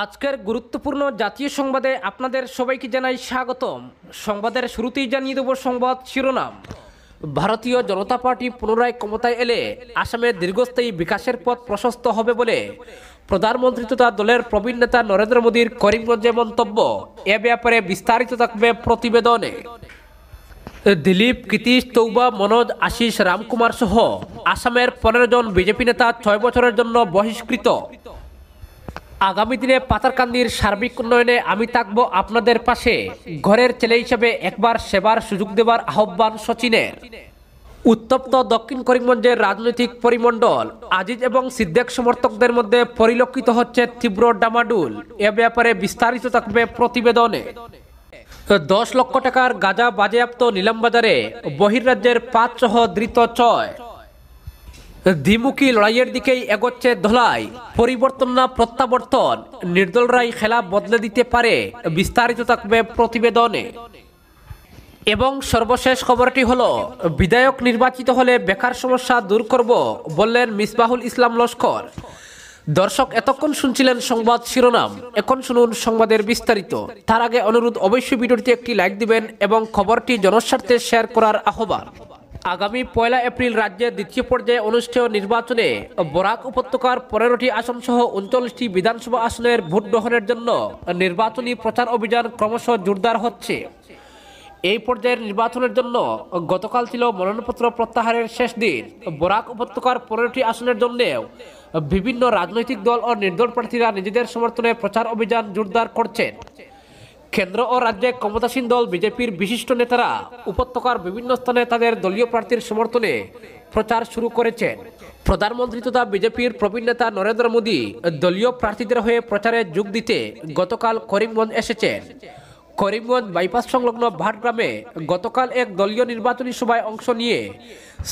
আজকের গুরুত্বপূর্ণ জাতীয় সংবাদে আপনাদের সবাইকে জানাই স্বাগতম। সংবাদের শুরুতেই জানিয়ে দেব সংবাদ শিরোনাম। ভারতীয় জনতা পার্টি পুনরায় ক্ষমতায় এলে আসামে দীর্ঘস্থায়ী বিকাশের পথ প্রশস্ত হবে বলে প্রধানমন্ত্রী তথা দলের প্রবীণ নেতা নরেন্দ্র মোদীর করিমগঞ্জে মন্তব্য। এ ব্যাপারে বিস্তারিত থাকবে প্রতিবেদনে। দিলীপ, কীতিশ, তৌবা, মনোজ, আশিস, রামকুমার সহ আসামের 15 জন বিজেপি নেতা 6 বছরের জন্য বহিষ্কৃত। আগামী দিনে পাতারকান্দির সার্বিক উন্নয়নে আমি থাকব আপনাদের পাশে, ঘরের ছেলে হিসেবে একবার সেবার সুযোগ দেবার আহ্বান সচিনের। উত্তপ্ত দক্ষিণ করিমগঞ্জের রাজনৈতিক পরিমণ্ডল, আজিজ এবং সিদ্দিক সমর্থকদের মধ্যে পরিলক্ষিত হচ্ছে তীব্র ডামাডোল। এ ব্যাপারে বিস্তারিত থাকবে প্রতিবেদনে। 10 লক্ষ টাকার গাঁজা বাজেয়াপ্ত নিলামবাজারে, বহির্রাজ্যের 5 সহ ধৃত 6। দ্বিমুখী লড়াইয়ের দিকেই এগোচ্ছে ধলাই, পরিবর্তন না প্রত্যাবর্তন, নির্দলরাই খেলা বদলে দিতে পারে। বিস্তারিত থাকবে প্রতিবেদনে। এবং সর্বশেষ খবরটি হলো, বিধায়ক নির্বাচিত হলে বেকার সমস্যা দূর করব বললেন মিসবাহুল ইসলাম লস্কর। দর্শক, এতক্ষণ শুনছিলেন সংবাদ শিরোনাম, এখন শুনুন সংবাদের বিস্তারিত। তার আগে অনুরোধ, অবশ্যই ভিডিওটিতে একটি লাইক দিবেন এবং খবরটি জনস্বার্থে শেয়ার করার আহ্বান। আগামী 1 এপ্রিল রাজ্যের দ্বিতীয় পর্যায়ে অনুষ্ঠেয় নির্বাচনে বরাক উপত্যকার 15টি আসন সহ 39টি বিধানসভা আসনের ভোট গ্রহণের জন্য নির্বাচনী প্রচার অভিযান ক্রমশ জোরদার হচ্ছে। এই পর্যায়ের নির্বাচনের জন্য গতকাল ছিল মনোনয়নপত্র প্রত্যাহারের শেষ দিন। বরাক উপত্যকার 15টি আসনের জন্যও বিভিন্ন রাজনৈতিক দল ও নির্দল প্রার্থীরা নিজেদের সমর্থনে প্রচার অভিযান জোরদার করছেন। কেন্দ্র ও রাজ্যে ক্ষমতাসীন দল বিজেপির বিশিষ্ট নেতারা উপত্যকার বিভিন্ন স্থানে তাদের দলীয় প্রার্থীর সমর্থনে প্রচার শুরু করেছেন। প্রধানমন্ত্রী তথা বিজেপির প্রবীণ নেতা নরেন্দ্র মোদী দলীয় প্রার্থীদের হয়ে প্রচারে যোগ দিতে গতকাল করিমগঞ্জ এসেছেন। করিমগঞ্জ বাইপাস সংলগ্ন ভাটগ্রামে গতকাল এক দলীয় নির্বাচনী সভায় অংশ নিয়ে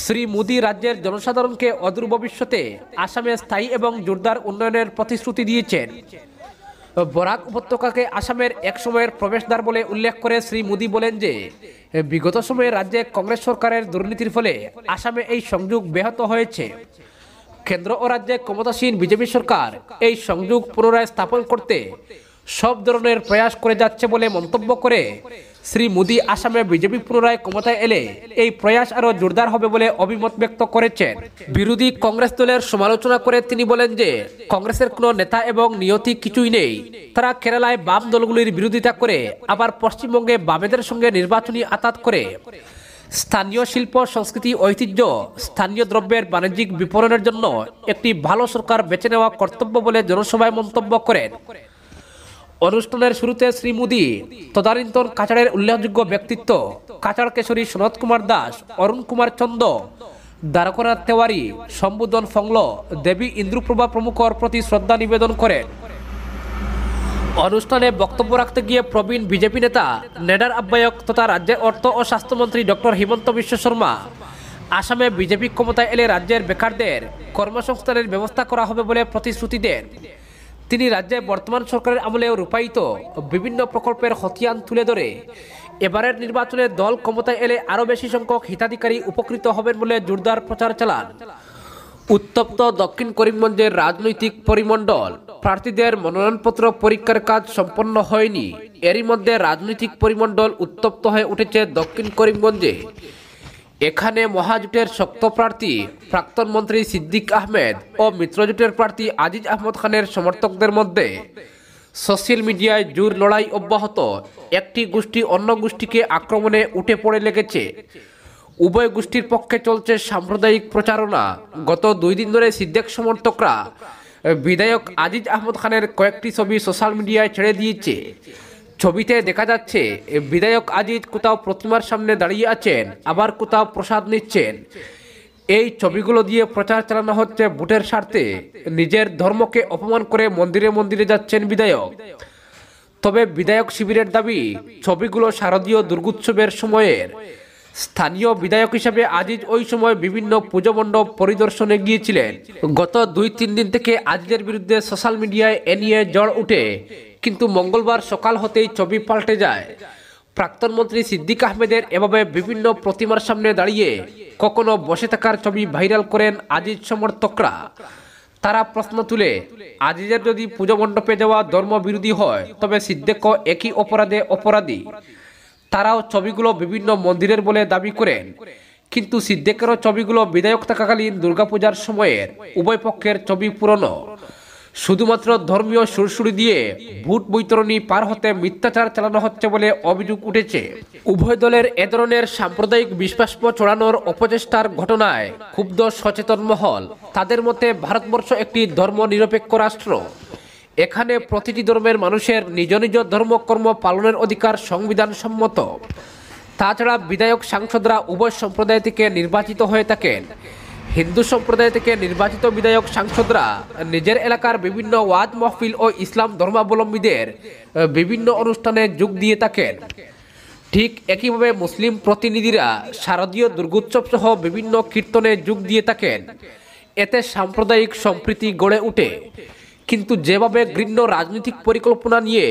শ্রী মোদী রাজ্যের জনসাধারণকে অদূর ভবিষ্যতে আসামে স্থায়ী এবং জোরদার উন্নয়নের প্রতিশ্রুতি দিয়েছেন। বরাক উপত্যকাকে আসামের এক সময়ের প্রবেশদ্বার বলে উল্লেখ করে শ্রী মোদী বলেন যে বিগত সময়ে রাজ্যে কংগ্রেস সরকারের দুর্নীতির ফলে আসামে এই সংযোগ ব্যাহত হয়েছে। কেন্দ্র ও রাজ্যে ক্ষমতাসীন বিজেপি সরকার এই সংযোগ পুনরায় স্থাপন করতে সব ধরনের প্রয়াস করে যাচ্ছে বলে মন্তব্য করে শ্রী মোদী আসামে বিজেপি পুনরায় ক্ষমতায় এলে এই প্রয়াস আরো জোরদার হবে বলে অভিমত ব্যক্ত করেছেন। বিরোধী কংগ্রেস দলের সমালোচনা করে তিনি বলেন যে কংগ্রেসের কোনো নেতা এবং নিয়তি কিছুই নেই। তারা কেরালায় বাম দলগুলির বিরোধিতা করে আবার পশ্চিমবঙ্গে বামেদের সঙ্গে নির্বাচনী আতাত করে স্থানীয় শিল্প, সংস্কৃতি, ঐতিহ্য, স্থানীয় দ্রব্যের বাণিজ্যিক বিপণনের জন্য একটি ভালো সরকার বেছে নেওয়া কর্তব্য বলে জনসভায় মন্তব্য করেন। অনুষ্ঠানের শুরুতে শ্রী মোদী তদানীন্তন কাছাড়ের উল্লেখযোগ্য ব্যক্তিত্ব কাছাড় কেশরী সনত কুমার দাস, অরুণ কুমার চন্দ, দ্বারকানাথ তেওয়ারি, শম্ভুধন ফংল, দেবী ইন্দ্রপ্রভা প্রমুখর প্রতি শ্রদ্ধা নিবেদন করেন। অনুষ্ঠানে বক্তব্য রাখতে গিয়ে প্রবীণ বিজেপি নেতা, নেডার আহ্বায়ক তথা রাজ্যের অর্থ ও স্বাস্থ্যমন্ত্রী ডক্টর হিমন্ত বিশ্ব শর্মা আসামে বিজেপি ক্ষমতায় এলে রাজ্যের বেকারদের কর্মসংস্থানের ব্যবস্থা করা হবে বলে প্রতিশ্রুতি দেন। তিনি রাজ্যে বর্তমান সরকারের আমলে রূপায়িত বিভিন্ন প্রকল্পের খতিয়ান তুলে ধরে এবারের নির্বাচনে দল ক্ষমতায় এলে আরও বেশি সংখ্যক হিতাধিকারী উপকৃত হবেন বলে জোরদার প্রচার চালান। উত্তপ্ত দক্ষিণ করিমগঞ্জের রাজনৈতিক পরিমণ্ডল, প্রার্থীদের মনোনয়নপত্র পরীক্ষার কাজ সম্পন্ন হয়নি। এরই মধ্যে রাজনৈতিক পরিমণ্ডল উত্তপ্ত হয়ে উঠেছে দক্ষিণ করিমগঞ্জে। এখানে মহাজোটের শক্ত প্রার্থী প্রাক্তন মন্ত্রী সিদ্দিক আহমেদ ও মিত্রজোটের প্রার্থী আজিজ আহমদ খানের সমর্থকদের মধ্যে সোশ্যাল মিডিয়ায় জোর লড়াই অব্যাহত। একটি গোষ্ঠী অন্য গোষ্ঠীকে আক্রমণে উঠে পড়ে লেগেছে। উভয় গোষ্ঠীর পক্ষে চলছে সাম্প্রদায়িক প্রচারণা। গত 2 দিন ধরে সিদ্দিক সমর্থকরা বিধায়ক আজিজ আহমদ খানের কয়েকটি ছবি সোশ্যাল মিডিয়ায় ছেড়ে দিয়েছে। ছবিতে দেখা যাচ্ছে বিধায়ক আজিজ কোথাও প্রতিমার সামনে দাঁড়িয়ে আছেন, আবার কোথাও প্রসাদ নিচ্ছেন। এই ছবিগুলো দিয়ে প্রচার চালানো হচ্ছে ভোটের স্বার্থে। নিজের ধর্মকে অপমান করে মন্দিরে মন্দিরে যাচ্ছেন বিধায়ক। তবে বিধায়ক শিবিরের দাবি, ছবিগুলো শারদীয় দুর্গোৎসবের সময়ের। স্থানীয় বিধায়ক হিসেবে আজিজ ওই সময় বিভিন্ন পুজো মণ্ডপ পরিদর্শনে গিয়েছিলেন। গত 2-3 দিন থেকে আজিজের বিরুদ্ধে সোশ্যাল মিডিয়ায় এ নিয়ে ঝড় উঠে, কিন্তু মঙ্গলবার সকাল হতেই ছবি পাল্টে যায়। প্রাক্তন মন্ত্রী সিদ্দিক আহমেদের এভাবে বিভিন্ন প্রতিমার সামনে দাঁড়িয়ে কখনো বসে থাকার ছবি ভাইরাল করেন আজিজ সমর্থকরা। তারা প্রশ্ন তুলে আজিজের যদি পুজো মণ্ডপে যাওয়া ধর্মবিরোধী হয় তবে সিদ্দিকও একই অপরাধে অপরাধী। তারাও ছবিগুলো বিভিন্ন মন্দিরের বলে দাবি করেন, কিন্তু সিদ্দিকেরও ছবিগুলো বিধায়ক থাকাকালীন দুর্গাপূজার সময়ের উভয় পক্ষের ছবি পুরনো। শুধুমাত্র ধর্মীয় সুরসুরি দিয়ে ভোট বৈতরণী পার হতে মিথ্যাচার চালানো হচ্ছে বলে অভিযোগ উঠেছে। উভয় দলের এ ধরনের সাম্প্রদায়িক বিশ্বাস্য ছড়ানোর অপচেষ্টার ঘটনায় ক্ষুব্ধ সচেতন মহল। তাদের মতে ভারতবর্ষ একটি ধর্ম নিরপেক্ষ রাষ্ট্র। এখানে প্রতিটি ধর্মের মানুষের নিজ নিজ ধর্মকর্ম পালনের অধিকার সংবিধান সম্মত। তাছাড়া বিধায়ক সাংসদরা উভয় সম্প্রদায় থেকে নির্বাচিত হয়ে থাকেন। হিন্দু সম্প্রদায় থেকে নির্বাচিত বিধায়ক সাংসদরা নিজের এলাকার বিভিন্ন ওয়াজ মাহফিল ও ইসলাম ধর্মাবলম্বীদের বিভিন্ন অনুষ্ঠানে যোগ দিয়ে থাকেন। ঠিক একইভাবে মুসলিম প্রতিনিধিরা শারদীয় দুর্গোৎসব সহ বিভিন্ন কীর্তনে যোগ দিয়ে থাকেন। এতে সাম্প্রদায়িক সম্প্রীতি গড়ে ওঠে। কিন্তু যেভাবে ঘৃণ্য রাজনৈতিক পরিকল্পনা নিয়ে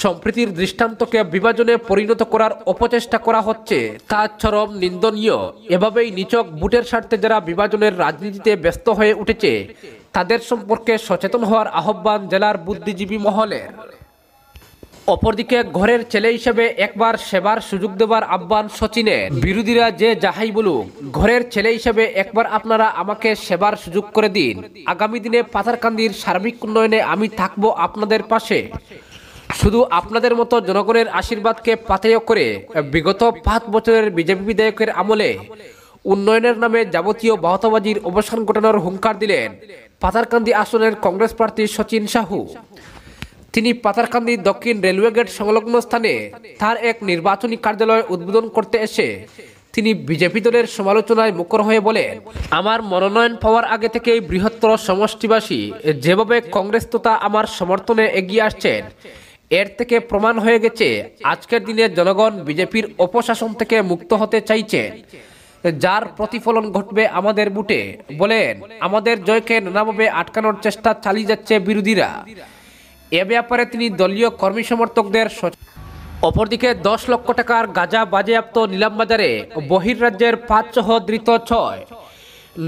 সম্প্রীতির দৃষ্টান্তকে বিভাজনে পরিণত করার অপচেষ্টা করা হচ্ছে তা চরম নিন্দনীয়। এভাবেই নিছক ভোটের স্বার্থে যারা বিভাজনের রাজনীতিতে ব্যস্ত হয়ে উঠেছে তাদের সম্পর্কে সচেতন হওয়ার আহ্বান জেলার বুদ্ধিজীবী মহলের। অপরদিকে ঘরের ছেলে হিসেবে একবার সেবার সুযোগ দেবার আহ্বান সচিনের। বিরোধীরা যে যাহাই বলুক, ঘরের ছেলে হিসেবে একবার আপনারা আমাকে সেবার সুযোগ করে দিন। আগামী দিনে পাথারকান্দির সার্বিক উন্নয়নে আমি থাকবো আপনাদের পাশে। শুধু আপনাদের মতো জনগণের আশীর্বাদকে পাথেয় করে বিগত 5 বছরের বিজেপি বিধায়কের আমলে উন্নয়নের নামে যাবতীয় বাহতাবাজির অবসান ঘটানোর হুঙ্কার দিলেন পাথারকান্দি আসনের কংগ্রেস প্রার্থী সচিন সাহু। তিনি পাথারকান্দি দক্ষিণ রেলওয়ে গেট সংলগ্ন স্থানে তার এক নির্বাচনী কার্যালয় উদ্বোধন করতে এসে তিনি বিজেপি দলের সমালোচনায় মুখর হয়ে বলেন, আমার মনোনয়ন পাওয়ার আগে থেকেই বৃহত্তর সমষ্টিবাসী যেভাবে কংগ্রেস তথা আমার সমর্থনে এগিয়ে আসছেন, এর থেকে প্রমাণ হয়ে গেছে আজকের দিনে জনগণ বিজেপির অপশাসন থেকে মুক্ত হতে চাইছেন, যার প্রতিফলন ঘটবে আমাদের বুটে। বলেন, আমাদের জয়কে নানাভাবে আটকানোর চেষ্টা চালিয়ে যাচ্ছে বিরোধীরা। এ ব্যাপারে তিনি দলীয় কর্মী সমর্থকদের। অপরদিকে 10 লক্ষ টাকার গাঁজা বাজেয়াপ্ত নিলামবাজারে বহির্রাজ্যের 5 সহ ধৃত 6।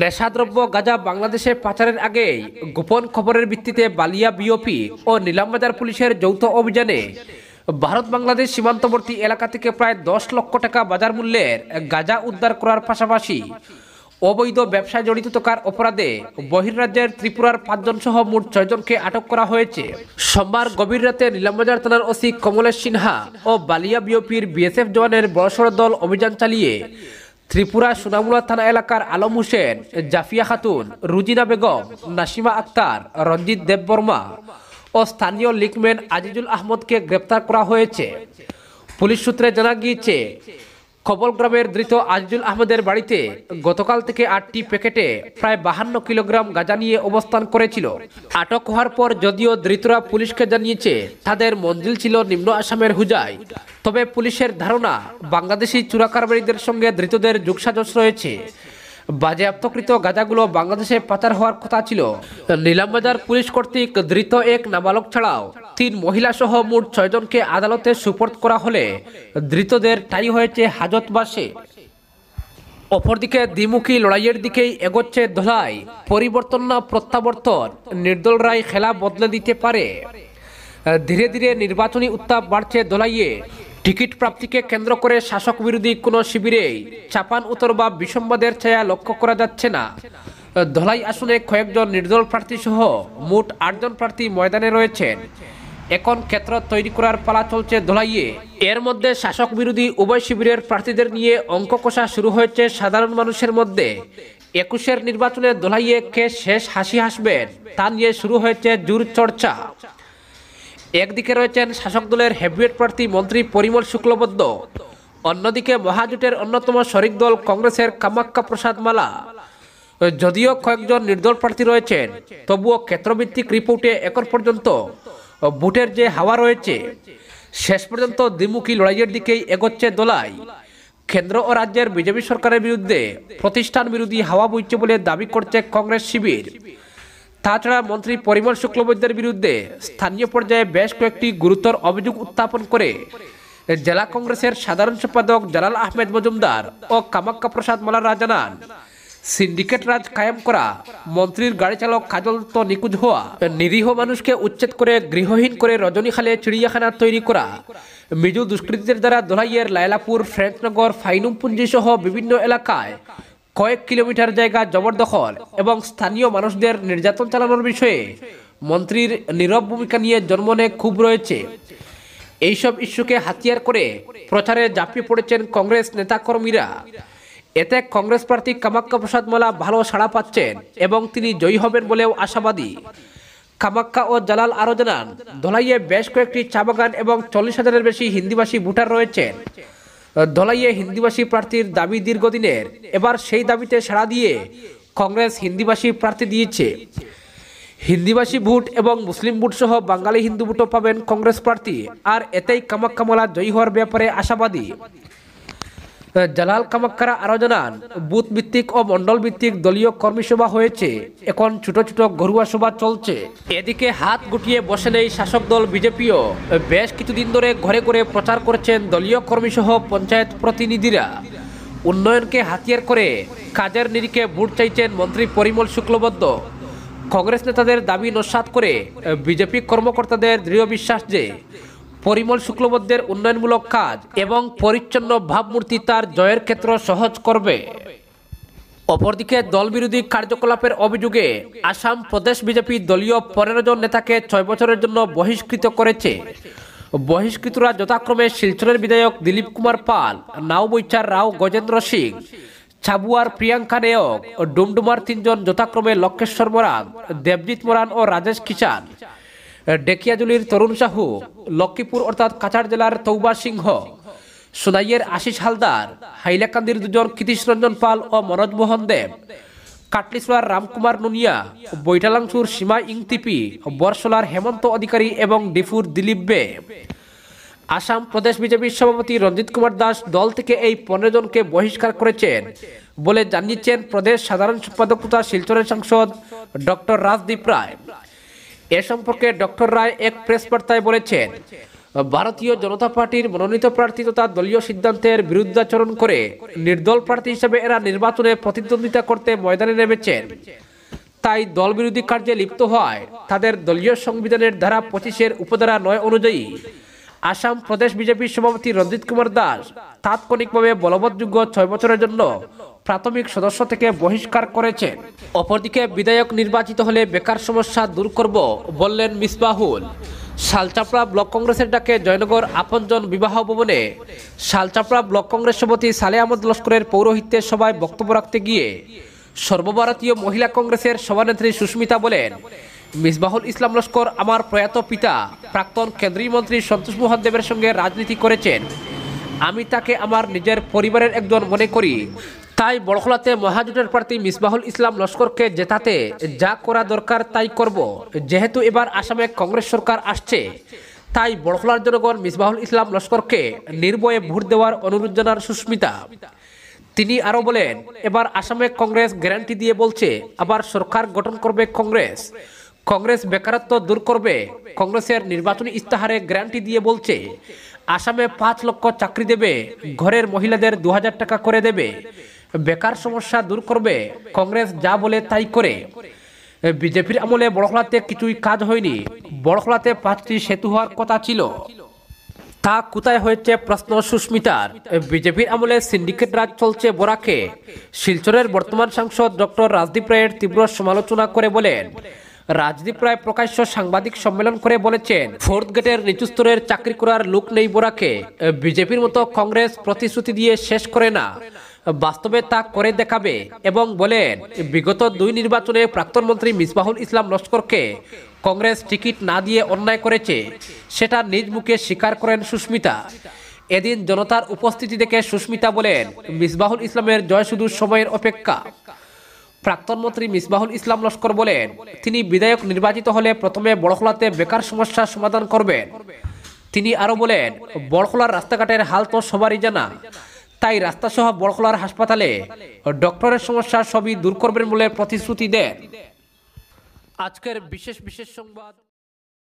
নেশাদ্রব্য গাঁজা বাংলাদেশে পাচারের আগেই গোপন খবরের ভিত্তিতে বালিয়া বিওপি ও নিলামবাজার পুলিশের যৌথ অভিযানে ভারত বাংলাদেশ সীমান্তবর্তী এলাকা থেকে প্রায় 10 লক্ষ টাকা বাজার মূল্যের গাঁজা উদ্ধার করার পাশাপাশি অবৈধ ব্যবসায় জড়িত থাকার অপরাধে বহির্রাজ্যের ত্রিপুরার 5 জন সহ মোট 6 জনকে আটক করা হয়েছে। সোমবার গভীর রাতে নিলামবাজার থানার ওসি কমলেশ সিনহা ও বালিয়া বিওপির বিএসএফ জওয়ানের বড়সড় দল অভিযান চালিয়ে ত্রিপুরা সোনামুলা থানা এলাকার আলম হোসেন, জাফিয়া খাতুন, রুজিনা বেগম, নাসিমা আক্তার, রঞ্জিত দেববর্মা ও স্থানীয় লিগম্যান আজিজুল আহমদকে গ্রেপ্তার করা হয়েছে। পুলিশ সূত্রে জানা গিয়েছে, খবল গ্রামের ধৃত আজিজুল আহমদের বাড়িতে গতকাল থেকে 8টি প্যাকেটে প্রায় 52 কিলোগ্রাম গাঁজা নিয়ে অবস্থান করেছিল। আটক হওয়ার পর যদিও ধৃতরা পুলিশকে জানিয়েছে তাদের মঞ্জিল ছিল নিম্ন আসামের হুজায়, তবে পুলিশের ধারণা বাংলাদেশি চোরাকারবারীদের সঙ্গে ধৃতদের যোগসাজশ রয়েছে। বাজেয়াপ্তকৃত গাঁজাগুলো বাংলাদেশে পাচার হওয়ার কথা ছিল। নিলামবাজার পুলিশ কর্তৃক ধৃত এক নাবালক ছাড়াও 3 মহিলা সহ মোট 6 জনকে আদালতে সুপর্দ করা হলে ধৃতদের ঠাঁই হয়েছে হাজতবাসে। অপরদিকে দ্বিমুখী লড়াইয়ের দিকেই এগোচ্ছে ধলাই। পরিবর্তন না প্রত্যাবর্তন, নির্দল রায় খেলা বদলে দিতে পারে। ধীরে ধীরে নির্বাচনী উত্তাপ বাড়ছে ধলাইয়ে। টিকিট প্রাপ্তিকে কেন্দ্র করে শাসক বিরোধী কোনো শিবিরেই চাপান উত্তর বা বিসম্বাদের ছায়া লক্ষ্য করা যাচ্ছে না। ধলাই আসনে কয়েকজন নির্দল প্রার্থী সহ মোট 8 জন প্রার্থী ময়দানে রয়েছেন। এখন ক্ষেত্র তৈরি করার পালা চলছে ধলাইয়ে। এর মধ্যে শাসক বিরোধী উভয় শিবিরের প্রার্থীদের নিয়ে অঙ্ক কষা শুরু হয়েছে সাধারণ মানুষের মধ্যে। 21-এর নির্বাচনে ধলাইয়ে কে শেষ হাসি হাসবেন তা নিয়ে শুরু হয়েছে জোর চর্চা। একদিকে রয়েছেন শাসক দলের হেভিওয়েট প্রার্থী মন্ত্রী পরিমল শুক্লবৈদ্য, অন্যদিকে মহাজোটের অন্যতম শরিক দল কংগ্রেসের কামাখ্যা প্রসাদ মালা। যদিও কয়েকজন নির্দল প্রার্থী রয়েছেন, তবুও ক্ষেত্রভিত্তিক রিপোর্টে এখন পর্যন্ত ভোটের যে হাওয়া রয়েছে শেষ পর্যন্ত দ্বিমুখী লড়াইয়ের দিকেই এগোচ্ছে ধলাই। কেন্দ্র ও রাজ্যের বিজেপি সরকারের বিরুদ্ধে প্রতিষ্ঠান বিরোধী হাওয়া বইছে বলে দাবি করছে কংগ্রেস শিবির। তাছাড়া মন্ত্রী পরিমল শুক্লবৈদ্যের বিরুদ্ধে স্থানীয় পর্যায়ে বেশ কয়েকটি গুরুতর অভিযোগ উত্থাপন করে জেলা কংগ্রেসের সাধারণ সম্পাদক জালাল আহমেদ মজুমদার ও কামাখ্যা প্রসাদ মালারা জানান, সিন্ডিকেট রাজ কায়েম করা, মন্ত্রীর গাড়ি চালক কাজল দত্ত নিখোঁজ হওয়া, নিরীহ মানুষকে উচ্ছেদ করে গৃহহীন করে রজনীখালে চিড়িয়াখানা তৈরি করা, মিজু দুষ্কৃতীদের দ্বারা ধলাইয়ের লায়লাপুর, ফ্রেঞ্চনগর, ফাইনুমপুঞ্জি সহ বিভিন্ন এলাকায় কয়েক কিলোমিটার জায়গা জবরদখল এবং স্থানীয় মানুষদের নির্যাতন চালানোর বিষয়ে মন্ত্রীর নীরব ভূমিকা নিয়ে জন্ম নেয় ক্ষোভ রয়েছে। এইসব ইস্যুকে হাতিয়ার করে প্রচারে ঝাঁপিয়ে পড়েছেন কংগ্রেস নেতাকর্মীরা। এতে কংগ্রেস প্রার্থী কামাখ্যা প্রসাদ মালা ভালো সাড়া পাচ্ছেন এবং তিনি জয়ী হবেন বলেও আশাবাদী। কামাখ্যা ও জালাল আরও জানান, ধলাইয়ে বেশ কয়েকটি চা বাগান এবং 40,000-এর বেশি হিন্দিভাষী ভোটার রয়েছেন। ধলাইয়ে হিন্দিভাষী প্রার্থীর দাবি দীর্ঘদিনের, এবার সেই দাবিতে সাড়া দিয়ে কংগ্রেস হিন্দিভাষী প্রার্থী দিয়েছে। হিন্দিভাষী ভোট এবং মুসলিম ভোট সহ বাঙালি হিন্দু ভোটও পাবেন কংগ্রেস প্রার্থী, আর এতেই কামাখ্যা মালা জয়ী হওয়ার ব্যাপারে আশাবাদী। জালাল কামাক্কারা আরও জানান, বুথ ভিত্তিক ও মন্ডল ভিত্তিক দলীয় কর্মী সভা হয়েছে, এখন ছোট ছোট ঘরোয়া সভা চলছে। এদিকে হাত গুটিয়ে বসে নেই শাসক দল বিজেপিও। বেশ কিছুদিন ধরে ঘরে ঘরে প্রচার করছেন দলীয় কর্মী সহ পঞ্চায়েত প্রতিনিধিরা। উন্নয়নকে হাতিয়ার করে কাজের নিরিখে ভোট চাইছেন মন্ত্রী পরিমল শুক্লবৈদ্য। কংগ্রেস নেতাদের দাবি নস্যাৎ করে বিজেপি কর্মকর্তাদের দৃঢ় বিশ্বাস যে পরিমল শুক্লবৈদ্যের উন্নয়নমূলক কাজ এবং পরিচ্ছন্ন ভাবমূর্তি তার জয়ের ক্ষেত্র সহজ করবে। অপরদিকে দলবিরোধী কার্যকলাপের অভিযোগে আসাম প্রদেশ বিজেপি দলীয় 15 জন নেতাকে 6 বছরের জন্য বহিষ্কৃত করেছে। বহিষ্কৃতরা যথাক্রমে শিলচরের বিধায়ক দিলীপ কুমার পাল, নাওবৈচার রাও গজেন্দ্র সিং, ছাবুয়ার প্রিয়াঙ্কা নেয়ক, ডুমডুমার 3 জন যথাক্রমে লক্ষেশ্বর মোরান, দেবজিৎ মোরান ও রাজেশ কিষান, ডেকিয়াজুলির তরুণ সাহু, লক্ষ্মীপুর অর্থাৎ কাছাড় জেলার তৌবা সিংহ, সোনাইয়ের আশিস হালদার, হাইলাকান্দির 2 জন কৃতিশ রঞ্জন পাল ও মনোজ মোহন দেব, কাটলিসরার রামকুমার নুনিয়া, বৈঠালাংশুর সীমা ইংতিপি, বরসলার হেমন্ত অধিকারী এবং ডিফুর দিলীপ বে। আসাম প্রদেশ বিজেপির সভাপতি রঞ্জিত কুমার দাস দল থেকে এই 15 জনকে বহিষ্কার করেছেন বলে জানিয়েছেন প্রদেশ সাধারণ সম্পাদক তথা শিলচরের সাংসদ ডক্টর রাজদীপ রায়। এ সম্পর্কে ডক্টর রায় এক প্রেস বার্তায় বলেছেন, ভারতীয় জনতা পার্টির মনোনীত প্রার্থী তথা দলীয় সিদ্ধান্তের বিরুদ্ধাচরণ করে নির্দল প্রার্থী হিসেবে এরা নির্বাচনে প্রতিদ্বন্দ্বিতা করতে ময়দানে নেমেছেন। তাই দল বিরোধী কার্যে লিপ্ত হওয়ায় তাদের দলীয় সংবিধানের ধারা 25-এর উপধারা 9 অনুযায়ী আসাম প্রদেশ বিজেপির সভাপতি রঞ্জিত কুমার দাস তাৎক্ষণিকভাবে বলবৎযোগ্য 6 বছরের জন্য প্রাথমিক সদস্য থেকে বহিষ্কার করেছেন। অপরদিকে বিধায়ক নির্বাচিত হলে বেকার সমস্যা দূর করব বললেন মিসবাহুল। শালচাপড়া ব্লক কংগ্রেসের ডাকে জয়নগর আপনজন বিবাহ ভবনে শালচাপড়া ব্লক কংগ্রেস সভাপতি সালে আহমদ লস্করের পৌরোহিত্যে সভায় বক্তব্য রাখতে গিয়ে সর্বভারতীয় মহিলা কংগ্রেসের সভানেত্রী সুস্মিতা বলেন, মিসবাহুল ইসলাম লস্কর আমার প্রয়াত পিতা প্রাক্তন কেন্দ্রীয় মন্ত্রী সন্তোষ মোহন দেবের সঙ্গে রাজনীতি করেছেন। আমি তাকে আমার নিজের পরিবারের একজন মনে করি। তাই বড়খলাতে মহাজোটের প্রার্থী মিসবাহুল ইসলাম লস্করকে জেতাতে যা করা দরকার তাই করব। যেহেতু এবার আসামে কংগ্রেস সরকার আসছে, তাই বড়খলার জনগণ মিসবাহুল ইসলাম লস্করকে নির্ভয়ে ভোট দেওয়ার অনুরোধ জানান সুস্মিতা। তিনি আরও বলেন, এবার আসামে কংগ্রেস গ্যারান্টি দিয়ে বলছে আবার সরকার গঠন করবে কংগ্রেস। কংগ্রেস বেকারত্ব দূর করবে। কংগ্রেসের নির্বাচনী ইস্তাহারে গ্যারান্টি দিয়ে বলছে আসামে 5 লক্ষ চাকরি দেবে, ঘরের মহিলাদের 2000 টাকা করে দেবে, বেকার সমস্যা দূর করবে। কংগ্রেস যা বলে তাই করে। বিজেপির আমলে বড়খলাতে কিছুই কাজ হয়নি। বড়খলাতে 5টি সেতু হওয়ার কথা ছিল, তা কোথায় হয়েছে প্রশ্ন সুস্মিতার। বিজেপির আমলে সিন্ডিকেট রাজ চলছে বরাকে। শিলচরের বর্তমান সাংসদ ডক্টর রাজদীপ রায়ের তীব্র সমালোচনা করে বলেন, রাজদীপ রায় প্রকাশ্য সাংবাদিক সম্মেলন করে বলেছেন 4th গেটের নিচু স্তরের চাকরি করার লোক নেই বরাকে। বিজেপির মতো কংগ্রেস প্রতিশ্রুতি দিয়ে শেষ করে না, বাস্তবে তা করে দেখাবে এবং বলেন বিগত 2 নির্বাচনে প্রাক্তন মন্ত্রী মিসবাহুল ইসলাম লস্করকে কংগ্রেস টিকিট না দিয়ে অন্যায় করেছে, সেটা নিজ মুখে স্বীকার করেন সুস্মিতা। এদিন জনতার উপস্থিতি দেখে সুস্মিতা বলেন, মিসবাহুল ইসলামের জয় শুধু সময়ের অপেক্ষা। প্রাক্তন মন্ত্রী মিসবাহুল ইসলাম লস্কর বলেন, তিনি বিধায়ক নির্বাচিত হলে প্রথমে বড়খলাতে বেকার সমস্যার সমাধান করবেন। তিনি আরও বলেন, বড়খলার রাস্তাঘাটের হাল তো সবারই জানা, তাই রাস্তাসহ বড়খলার হাসপাতালে ডক্টরের সমস্যা সবই দূর করবেন বলে প্রতিশ্রুতি দেন। আজকের বিশেষ সংবাদ।